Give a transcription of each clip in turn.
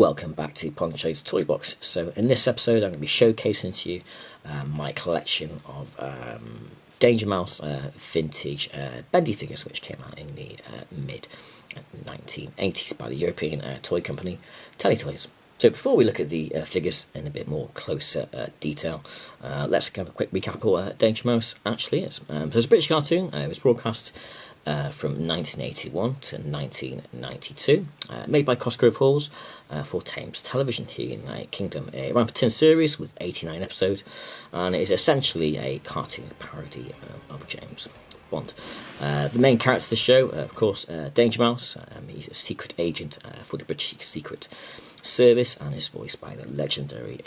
Welcome back to Poncho's Toy Box. So in this episode I'm going to be showcasing to you my collection of Danger Mouse vintage bendy figures which came out in the mid 1980s by the European toy company Telitoys. So before we look at the figures in a bit more closer detail, let's have a quick recap of what Danger Mouse actually is. So it's a British cartoon. It was broadcast from 1981 to 1992, made by Cosgrove Halls for Thames Television here in the United Kingdom. It ran for 10 series with 89 episodes, and it is essentially a cartoon parody of James Bond. The main character of the show, of course, Danger Mouse. He's a secret agent for the British Secret Service, and is voiced by the legendary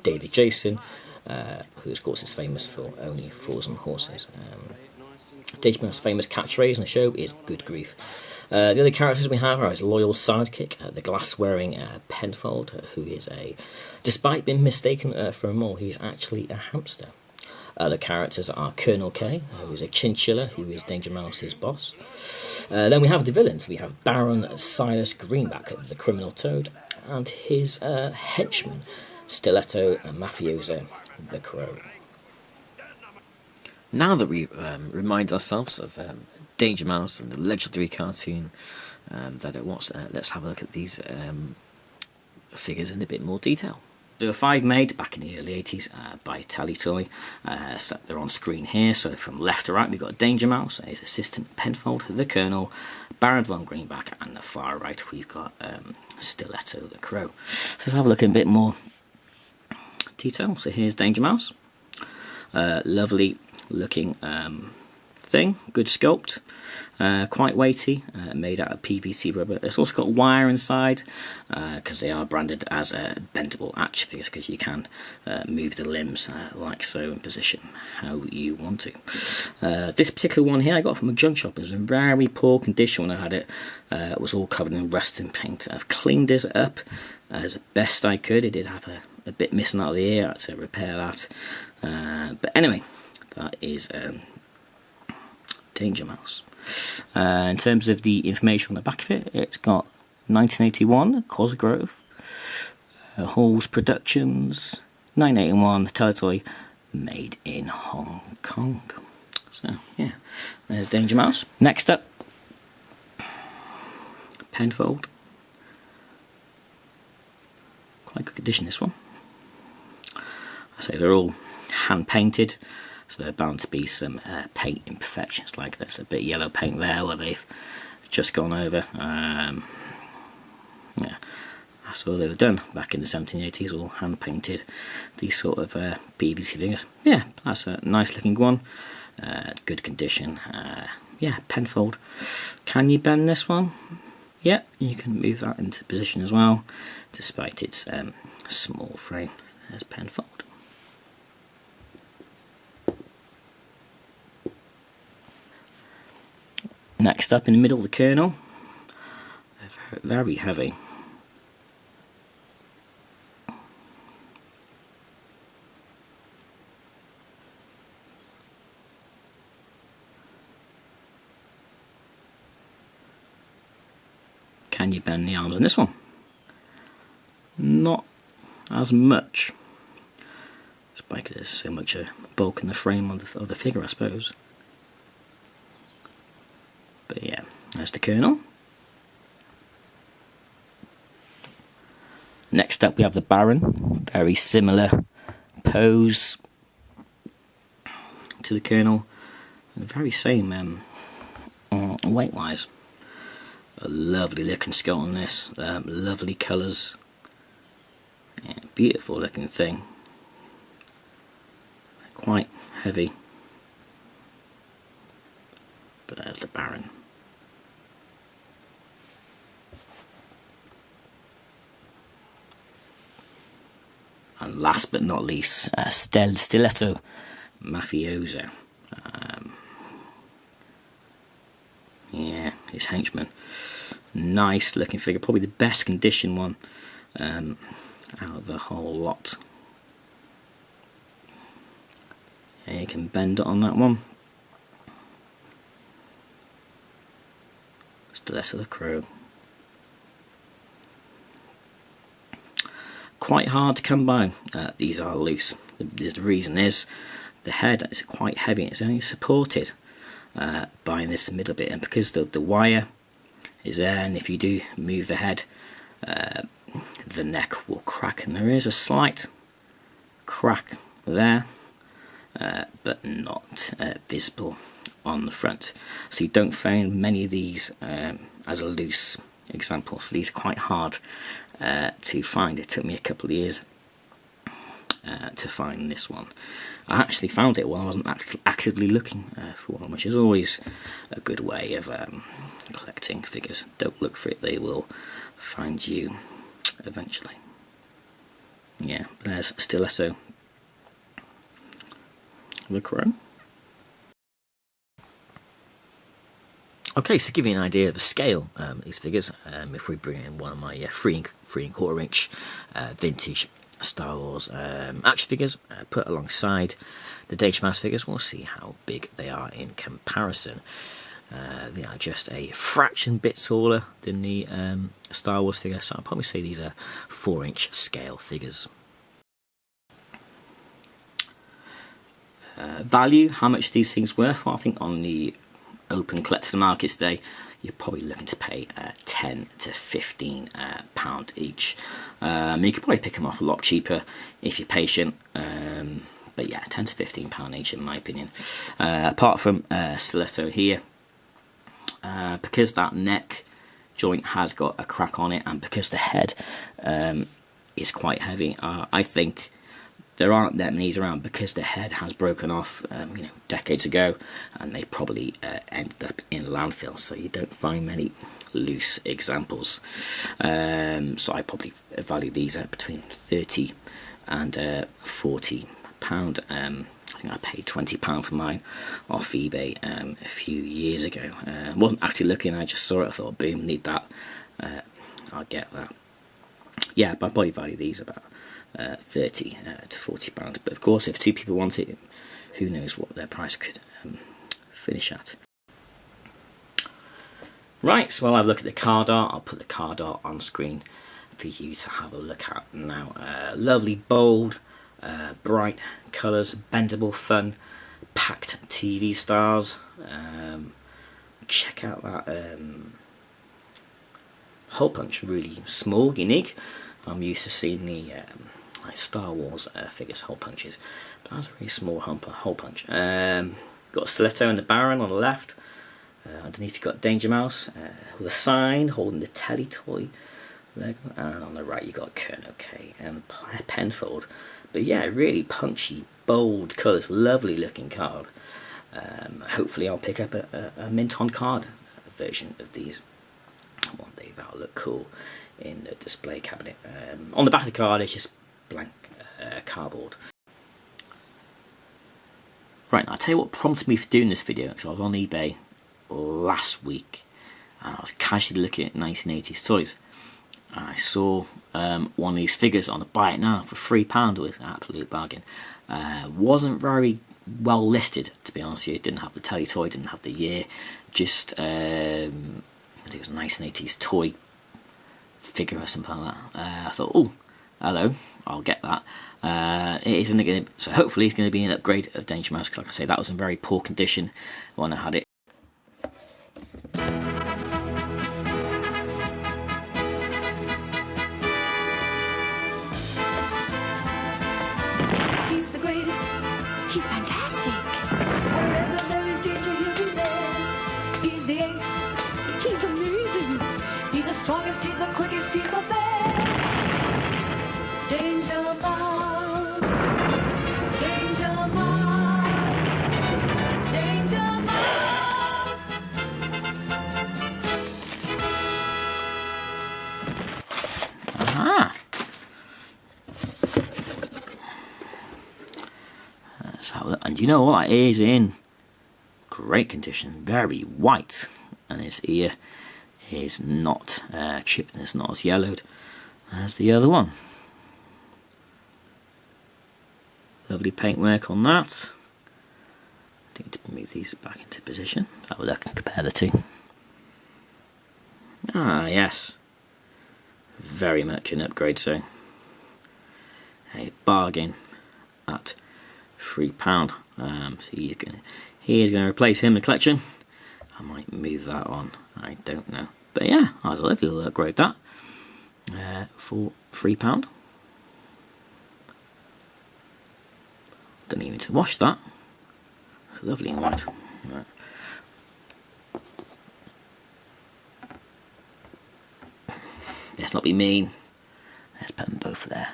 David Jason, who of course is famous for Only Fools and Horses. Danger Mouse's famous catchphrase in the show is "Good Grief." The other characters we have are his loyal sidekick, the glass-wearing Penfold, who is despite being mistaken for a mole, he's actually a hamster. The characters are Colonel K, who is a chinchilla, who is Danger Mouse's boss. Then we have the villains. We have Baron Silas Greenback, the criminal toad, and his henchman, Stiletto Mafioso, the crow. Now that we remind ourselves of Danger Mouse and the legendary cartoon that it was, let's have a look at these figures in a bit more detail. There were 5 made back in the early 80s by Telitoy. So they're on screen here. So from left to right, we've got Danger Mouse, his assistant Penfold, the Colonel, Baron von Greenback, and the far right we've got Stiletto the Crow. So let's have a look in a bit more detail. So here's Danger Mouse. Lovely looking thing, good sculpt, quite weighty, made out of PVC rubber. It's also got wire inside because they are branded as bendable action figures, because you can move the limbs like so in position how you want to. This particular one here I got from a junk shop. It was in very poor condition when I had it. It was all covered in rust and paint. I've cleaned this up as best I could. It did have a bit missing out of the ear. I had to repair that, but anyway, that is Danger Mouse. In terms of the information on the back of it, it's got 1981 Cosgrove Halls Productions, 1981 Telitoy, made in Hong Kong. So yeah, there's Danger Mouse. Next up, Penfold. Quite good condition, this one. I say they're all hand painted, so there are bound to be some paint imperfections, like there's a bit of yellow paint there where they've just gone over. Yeah, that's all they were done back in the 1780s, all hand painted, these sort of PVC figures. Yeah, that's a nice looking one, good condition. Yeah, Penfold. Can you bend this one? Yeah, you can move that into position as well, despite its small frame. There's Penfold. Next up in the middle, the Colonel. They're very heavy. Can you bend the arms on this one? Not as much. Despite there's so much bulk in the frame of the figure, I suppose. But yeah, that's the Colonel. Next up we have the Baron. Very similar pose to the Colonel. Very same weight wise. A lovely looking skull on this. Lovely colours. Yeah, beautiful looking thing. Quite heavy. But there's the Baron. And last but not least, Stiletto Mafioso. Yeah, his henchman. Nice looking figure, probably the best condition one out of the whole lot. Yeah, you can bend it on that one. Stiletto the Crow. quite hard to come by. These are loose. The reason is the head is quite heavy. It's only supported by this middle bit, and because the wire is there, and if you do move the head, the neck will crack, and there is a slight crack there, but not visible on the front. So you don't find many of these as a loose example. So these are quite hard to find. It took me a couple of years to find this one. I actually found it while I wasn't actively looking for one, which is always a good way of collecting figures. Don't look for it, they will find you eventually. Yeah, there's Stiletto the Crow. Okay, so to give you an idea of the scale of these figures, if we bring in one of my 3¼ inch vintage Star Wars action figures, put alongside the Danger Mouse figures, we'll see how big they are in comparison. They are just a fraction bit taller than the Star Wars figure, so I'll probably say these are 4-inch scale figures. Value, how much these things worth? Well, I think on the open collector's markets day, you're probably looking to pay £10 to £15 each. You could probably pick them off a lot cheaper if you're patient, but yeah, £10 to £15 each in my opinion. Apart from Stiletto here, because that neck joint has got a crack on it, and because the head is quite heavy, I think there aren't that many around, because the head has broken off decades ago, and they probably ended up in landfill, so you don't find many loose examples. So I probably value these at between £30 and £40. I think I paid £20 for mine off eBay a few years ago. I wasn't actually looking, I just saw it, I thought, boom, need that, I'll get that. Yeah, but I probably value these about £30 to £40, but of course if two people want it, who knows what their price could finish at. Right, so while I look at the card art, I'll put the card art on screen for you to have a look at now. Lovely, bold, bright colours, bendable, fun, packed TV stars. Check out that hole punch, really small, unique. I'm used to seeing the like Star Wars figures hole punches, but that's a really small hole punch. Got Stiletto and the Baron on the left. Underneath you've got Danger Mouse with a sign holding the Telitoy Lego, and on the right you got Colonel K and Penfold. But yeah, really punchy, bold colours, lovely looking card. Hopefully I'll pick up a mint on card version of these one day. That'll look cool in the display cabinet. On the back of the card it's just blank cardboard. Right, now I'll tell you what prompted me for doing this video, because I was on eBay last week and I was casually looking at 1980s toys, and I saw one of these figures on a buy it now for £3. It was an absolute bargain. Wasn't very well listed, to be honest with you. It didn't have the Telitoy, didn't have the year, just I think it was a 1980s toy figure or something like that. I thought, oh, hello, I'll get that. It isn't going to, so hopefully it's going to be an upgrade of Danger Mouse, because like I say, that was in very poor condition when I had it. He's the greatest, he's fantastic. Wherever there is danger, he'll be there. He's the ace, he's amazing. He's the strongest, he's the quickest, he's the best. Danger Mouse, Danger Mouse, Danger Mouse. Aha! Let's have a look. And you know what? It is in great condition, very white, and its ear is not chipped and it's not as yellowed as the other one. Lovely paintwork on that. I need to move these back into position. Have a look and compare the two. Ah, yes. Very much an upgrade, so a bargain at £3. So he's going to replace him in the collection. I might move that on, I don't know. But yeah, I was a lovely little upgrade that for £3. Don't even need to wash that. Lovely and white. Right. Let's not be mean. Let's put them both there.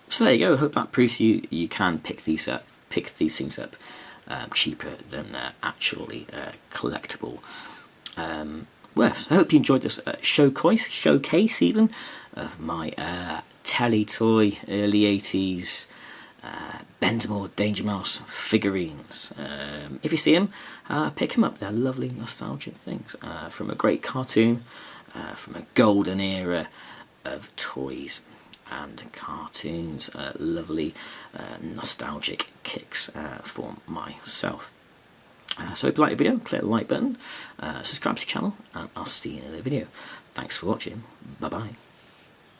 So there you go. I hope that proves you can pick these things up cheaper than they're actually collectible worth. I hope you enjoyed this showcase even of my Telitoy early 80s Bendable Danger Mouse figurines. If you see them, pick them up. They're lovely, nostalgic things from a great cartoon, from a golden era of toys and cartoons. Lovely, nostalgic kicks for myself. So if you like the video, click the like button, subscribe to the channel, and I'll see you in another video. Thanks for watching. Bye bye.